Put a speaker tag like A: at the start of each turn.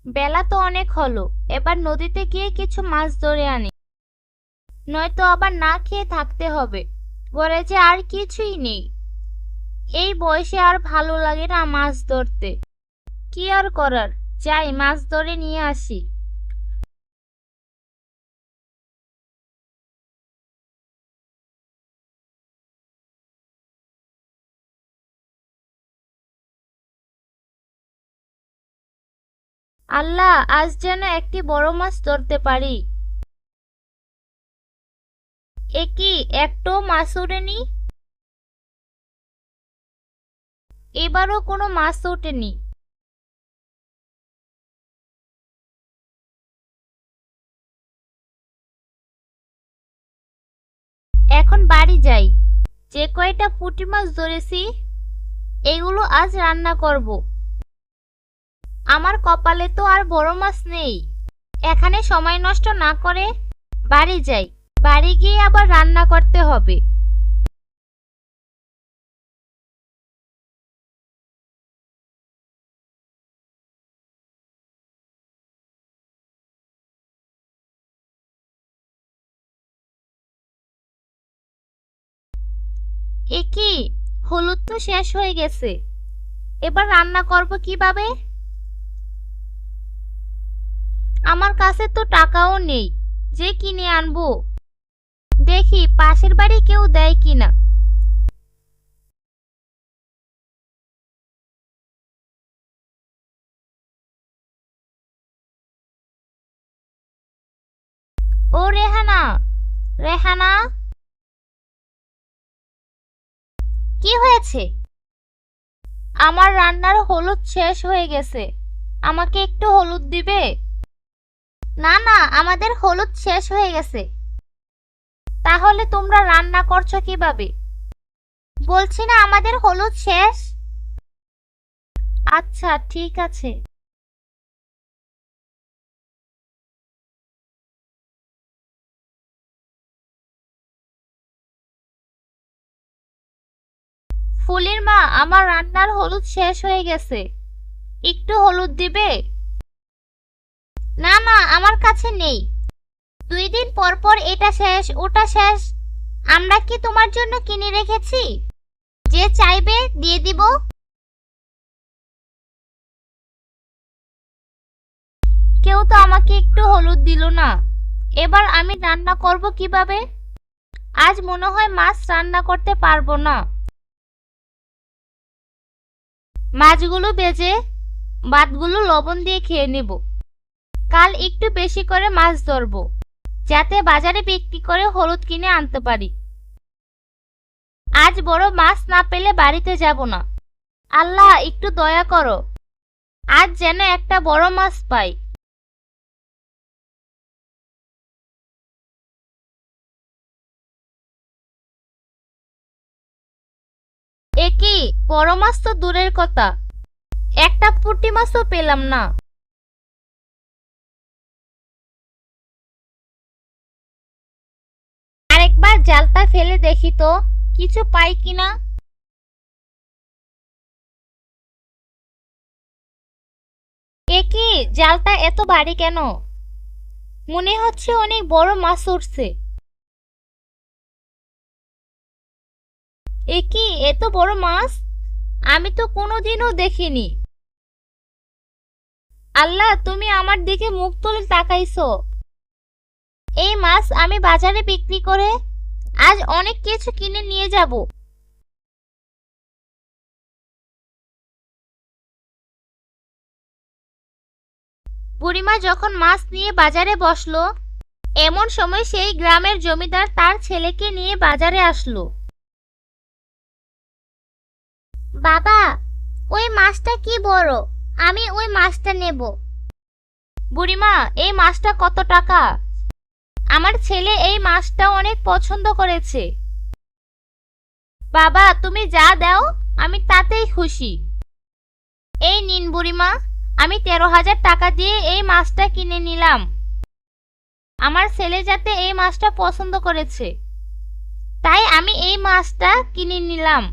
A: বেলা তো অনেক হলো, এবার নদীতে গিয়ে কিছু মাছ ধরে আনি, নয়তো আবার না খেয়ে থাকতে হবে। ঘরে যে আর কিছুই নেই। এই বয়সে আর ভালো লাগে না মাছ ধরতে। কি আর করার, যাই মাছ ধরে নিয়ে আসি। আল্লাহ, আজ যেন একটি বড় মাছ ধরতে পারি। এ কি, একটাও মাছ ওঠেনি। এবারও কোনো মাছ ওঠেনি। এখন বাড়ি যাই, যে কয়টা পুঁটি মাছ ধরেছি এগুলো আজ রান্না করব। আমার কপালে তো আর বড় মাছ নেই। এখানে সময় নষ্ট না করে বাড়ি যাই, বাড়ি গিয়ে আবার রান্না করতে হবে। এ কি, হলুদ তো শেষ হয়ে গেছে, এবার রান্না করব কিভাবে? আমার কাছে তো টাকাও নেই যে কিনে আনবো। দেখি পাশের বাড়ি কেউ দেয় কিনা। ও রেহানা, রেহানা, কি হয়েছে? আমার রান্নার হলুদ শেষ হয়ে গেছে, আমাকে একটু হলুদ দিবে? না না, আমাদের হলুদ শেষ হয়ে গেছে। তাহলে তোমরা রান্না করছো কিভাবে? বলছি না আমাদের হলুদ শেষ। আচ্ছা ঠিক আছে। ফুলির মা, আমার রান্নার হলুদ শেষ হয়ে গেছে, একটু হলুদ দিবে? না না, আমার কাছে নেই। 2 দিন পর পর এটা শেষ ওটা শেষ। আমরা কি তোমার জন্য কিনে রেখেছি যে চাইবে দিয়ে দিব? কেউ তো আমাকে একটু হলুদ দিল না। এবার আমি রান্না করব কিভাবে? আজ মনে হয় মাছ রান্না করতে পারবো না। মাছগুলো ভেজে ভাতগুলো লবণ দিয়ে খেয়ে নেব। কাল একটু বেশি করে মাছ ধরবো, যাতে বাজারে বিক্রি করে হলুদ কিনে আনতে পারি। আজ বড় মাছ না পেলে বাড়িতে যাব না। আল্লাহ, একটু দয়া করো, আজ যেন একটা বড় মাছ পাই। এ কি, বড় মাছ তো দূরের কথা, একটা পুঁটি মাছও পেলাম না। আরেকবার জালটা ফেলে দেখি তো কিছু পাই কিনা। এ কি, জালটা এত ভারী কেন? মনে হচ্ছে অনেক বড় মাছ উঠছে। এ কি, এত বড় মাছ আমি তো কোনোদিনও দেখিনি। আল্লাহ, তুমি আমার দিকে মুখ তুলে তাকাইছো। এই মাছ আমি বাজারে বিক্রি করে আজ অনেক কিছু কিনে নিয়ে যাব। বুড়িমা যখন মাছ নিয়ে বাজারে বসলো, এমন সময় সেই গ্রামের জমিদার তার ছেলেকে নিয়ে বাজারে আসলো। বাবা, ওই মাছটা কি বড়, আমি ওই মাছটা নেব। বুড়িমা, এই মাছটা কত টাকা? আমার ছেলে এই মাছটা অনেক পছন্দ করেছে। বাবা, তুমি যা দাও আমি তাতেই খুশি। এই নিন বুড়িমা, আমি 13,000 টাকা দিয়ে এই মাছটা কিনে নিলাম। আমার ছেলে যাতে এই মাছটা পছন্দ করেছে, তাই আমি এই মাছটা কিনে নিলাম।